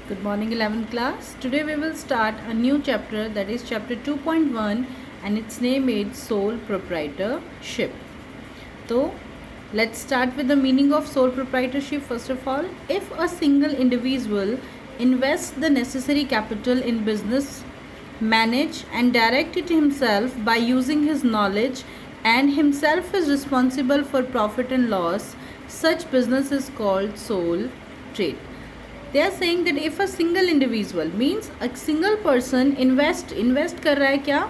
Good morning 11th class. Today we will start a new chapter, that is chapter 2.1, and its name is sole proprietorship. So let's start with the meaning of sole proprietorship. First of all, if a single individual invests the necessary capital in business, manage and direct it himself by using his knowledge, and himself is responsible for profit and loss, such business is called sole trade. They are saying that if a single individual means a single person invest कर रहा है क्या,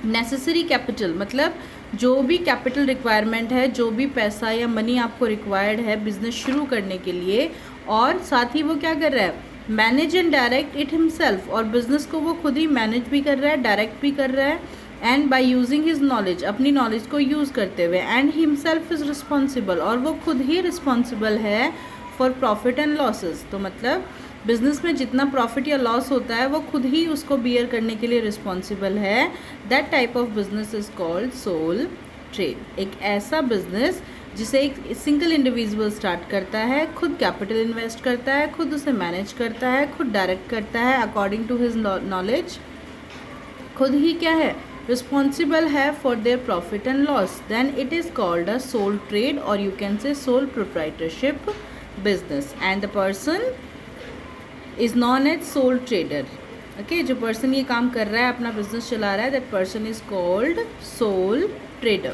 necessary capital, मतलब जो भी capital requirement है, जो भी पैसा या मनी आपको रिक्वायर्ड है बिजनेस शुरू करने के लिए, और साथ ही वो क्या कर रहा है, manage and direct it himself, और बिजनेस को वो खुद ही मैनेज भी कर रहा है, डायरेक्ट भी कर रहा है, and by using his knowledge, अपनी नॉलेज को यूज़ करते हुए, एंड हिमसेल्फ इज़ रिस्पॉन्सिबल, और वो खुद ही रिस्पॉन्सिबल है फॉर प्रॉफिट एंड लॉसेस। तो मतलब बिजनेस में जितना प्रॉफिट या लॉस होता है वो खुद ही उसको बियर करने के लिए रिस्पॉन्सिबल है। That type of business is called sole trade. एक ऐसा बिजनेस जिसे एक सिंगल इंडिविजुअल स्टार्ट करता है, खुद कैपिटल इन्वेस्ट करता है, खुद उसे मैनेज करता है, खुद डायरेक्ट करता है अकॉर्डिंग टू हिज नॉलेज, खुद ही क्या है, रिस्पॉन्सिबल है for their profit and loss, then it is called a sole trade, और you can say sole proprietorship business, and the person is known as sole trader. Okay, जो person ये काम कर रहा है, अपना business चला रहा है, that person is called sole trader.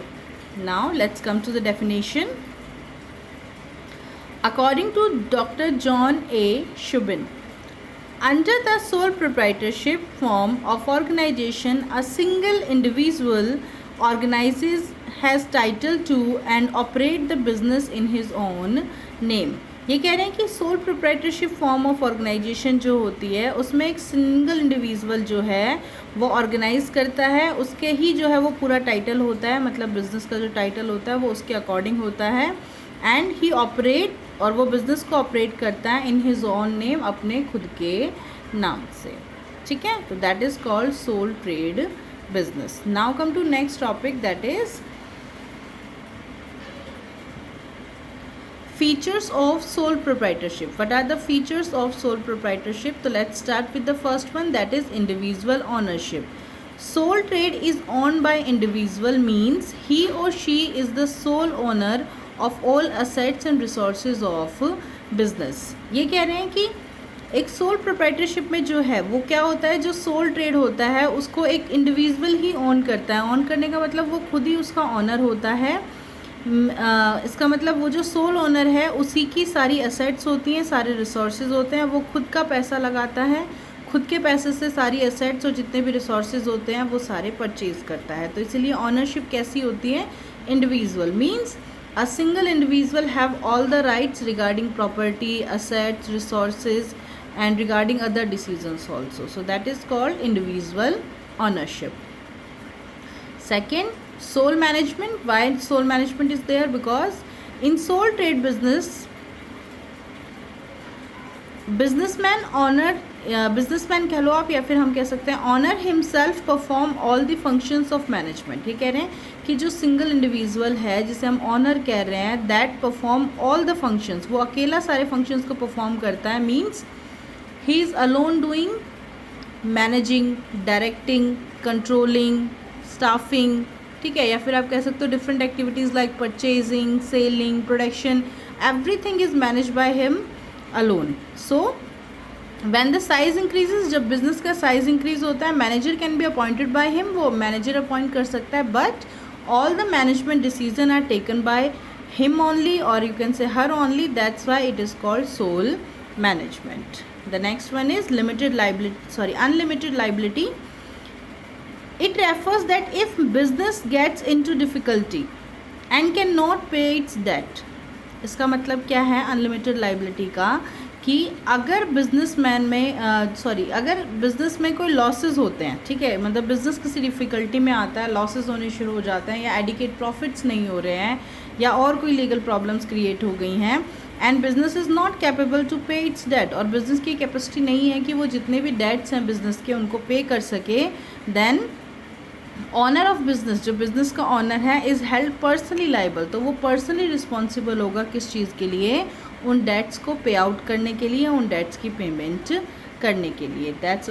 Now let's come to the definition. According to Dr. John A. Shubin, under the sole proprietorship form of organization, a single individual organizes, has title to and operate the business in his own name. ये कह रहे हैं कि sole proprietorship form of organisation जो होती है उसमें एक सिंगल इंडिविजुअल जो है वो ऑर्गेनाइज करता है, उसके ही जो है वो पूरा टाइटल होता है, मतलब बिजनेस का जो टाइटल होता है वो उसके अकॉर्डिंग होता है, एंड ही ऑपरेट, और वो बिजनेस को ऑपरेट करता है इन हिज ओन नेम, अपने खुद के नाम से। ठीक है, तो that is called sole trade business. Now come to next topic, that is features of sole proprietorship. What are the features of sole proprietorship? So let's start with the first one, that is individual ownership. Sole trade is owned by individual, means he or she is the sole owner of all assets and resources of business. ये कह रहे हैं कि एक sole proprietorship में जो है वो क्या होता है, जो सोल ट्रेड होता है उसको एक इंडिविजुअल ही ओन करता है। ओन करने का मतलब वो खुद ही उसका ऑनर होता है। इसका मतलब वो जो सोल ओनर है उसी की सारी एसेट्स होती हैं, सारे रिसोर्सेज होते हैं, वो खुद का पैसा लगाता है, खुद के पैसे से सारी एसेट्स और जितने भी रिसोर्सेज होते हैं वो सारे परचेज करता है। तो इसलिए ऑनरशिप कैसी होती है, individual, means a single individual have all the rights regarding property, assets, resources and regarding other decisions also, so that is called individual ownership. Second, sole management. Why sole management is there? Because in sole trade business, businessman कह लो आप, या फिर हम कह सकते हैं owner himself perform all the functions of management. ये कह रहे हैं कि जो सिंगल इंडिविजुअल है जिसे हम ऑनर कह रहे हैं, that perform all the functions, वो अकेला सारे फंक्शंस को परफॉर्म करता है, means he is alone doing managing, directing, controlling, staffing, ठीक है, या फिर आप कह सकते हो different activities like purchasing, selling, production, everything is manage by him alone. So when the size increases, जब बिजनेस का साइज इंक्रीज होता है, manager can be appointed by him, वो मैनेजर अपॉइंट कर सकता है, but all the management decision are taken by him only, और you can say her only, that's why it is called sole management. The next one is unlimited liability. It refers that if business gets into difficulty and cannot pay its debt. इसका मतलब क्या है unlimited liability का, कि अगर अगर business में कोई लॉसेस होते हैं, ठीक है, मतलब बिजनेस किसी डिफ़िकल्टी में आता है, लॉसेस होने शुरू हो जाते हैं, या एडिकेट प्रॉफिट्स नहीं हो रहे हैं, या और कोई लीगल प्रॉब्लम्स क्रिएट हो गई हैं, and business is not capable to pay its debt, और बिजनेस की कैपेसिटी नहीं है कि वो जितने भी डेट्स हैं बिजनेस के उनको पे कर सके, देन ऑनर ऑफ बिजनेस, जो बिजनेस का ऑनर है, इज़ हेल्ड पर्सनली लाइबल, तो वो पर्सनली रिस्पॉन्सिबल होगा किस चीज़ के लिए, उन डेट्स को पे आउट करने के लिए, उन डेट्स की पेमेंट करने के लिए। दैट्स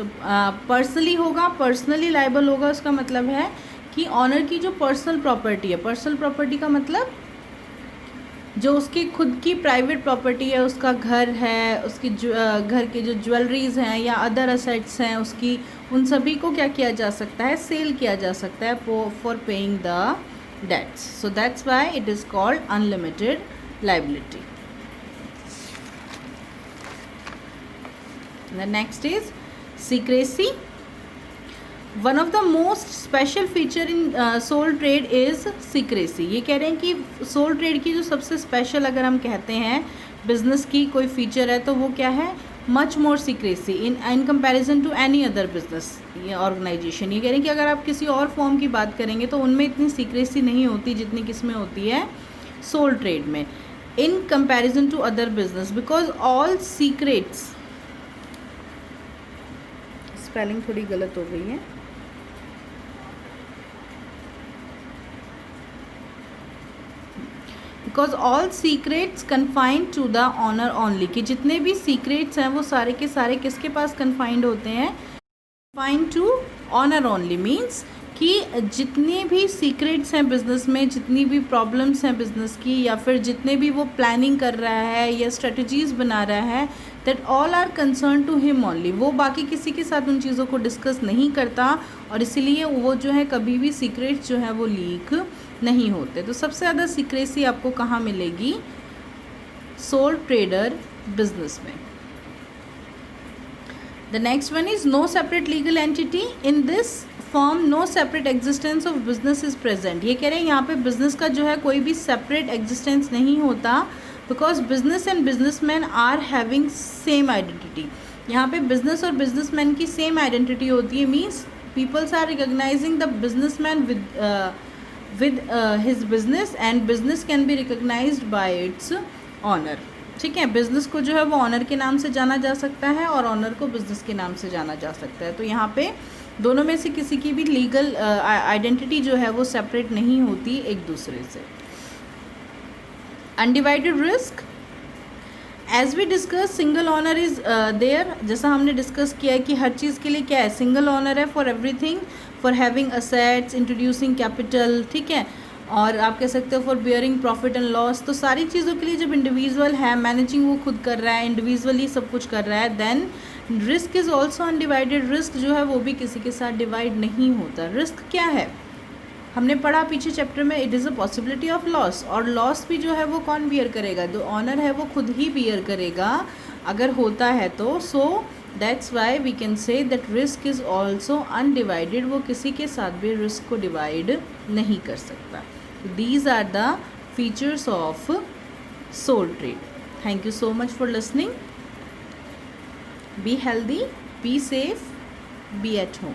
पर्सनली होगा, पर्सनली लायबल होगा। उसका मतलब है कि ऑनर की जो पर्सनल प्रॉपर्टी है, पर्सनल प्रॉपर्टी का मतलब जो उसकी खुद की प्राइवेट प्रॉपर्टी है, उसका घर है, उसकी घर के जो ज्वेलरीज हैं या अदर असेट्स हैं उसकी, उन सभी को क्या किया जा सकता है, सेल किया जा सकता है for paying the debts. So that's why it is called unlimited liability. The next is secrecy. One of the most special feature in sole trade is secrecy. ये कह रहे हैं कि सोल ट्रेड की जो सबसे स्पेशल अगर हम कहते हैं बिजनेस की कोई फीचर है तो वो क्या है, much more secrecy in comparison to any other business organisation. ये कह रहे हैं कि अगर आप किसी और फॉर्म की बात करेंगे तो उनमें इतनी सीक्रेसी नहीं होती जितनी किस में होती है, सोल ट्रेड में, in comparison to other business, because all secrets, spelling थोड़ी गलत हो गई है, because all secrets confined to the owner only, कि जितने भी सीक्रेट्स हैं वो सारे के सारे किसके पास कन्फाइंड होते हैं, confined to owner only. Means कि जितने भी सीक्रेट्स हैं बिजनेस में, जितनी भी प्रॉब्लम्स हैं बिजनेस की, या फिर जितने भी वो प्लानिंग कर रहा है या स्ट्रेटजीज़ बना रहा है, that all are concern to him only. वो बाकी किसी के साथ उन चीज़ों को डिस्कस नहीं करता और इसीलिए वो जो है कभी भी सीक्रेट्स जो है वो लीक नहीं होते। तो सबसे ज़्यादा सीक्रेसी आपको कहाँ मिलेगी, सोल ट्रेडर बिजनेस में। The next one is no separate legal entity in this form, no separate existence of business is present. ये कह रहे हैं यहाँ पे बिजनेस का जो है कोई भी सेपरेट एग्जिस्टेंस नहीं होता, because business and businessman are having same identity. यहाँ पे बिजनेस और बिजनेसमैन की सेम आइडेंटिटी होती है, means peoples are recognising the businessman with his business and business can be recognised by its owner. ठीक है, बिजनेस को जो है वो ऑनर के नाम से जाना जा सकता है और ऑनर को बिजनेस के नाम से जाना जा सकता है। तो यहाँ पे दोनों में से किसी की भी लीगल आइडेंटिटी जो है वो सेपरेट नहीं होती एक दूसरे से। Undivided risk, as we discuss single owner is there, जैसा हमने डिस्कस किया है कि हर चीज़ के लिए क्या है, सिंगल ऑनर है for everything, for having assets, introducing capital, ठीक है, और आप कह सकते हो for bearing profit and loss. तो सारी चीज़ों के लिए जब इंडिविजुअल है, मैनेजिंग वो खुद कर रहा है, इंडिविजुअली सब कुछ कर रहा है, then risk is also undivided. Risk जो है वो भी किसी के साथ डिवाइड नहीं होता। रिस्क क्या है, हमने पढ़ा पीछे चैप्टर में, it is a possibility of loss, और लॉस भी जो है वो कौन बियर करेगा, जो ऑनर है वो खुद ही बियर करेगा अगर होता है तो। So that's why we can say that risk is also undivided, वो किसी के साथ भी रिस्क को डिवाइड नहीं कर सकता। These are the features of sole trade. Thank you so much for listening. Be healthy, be safe, be at home.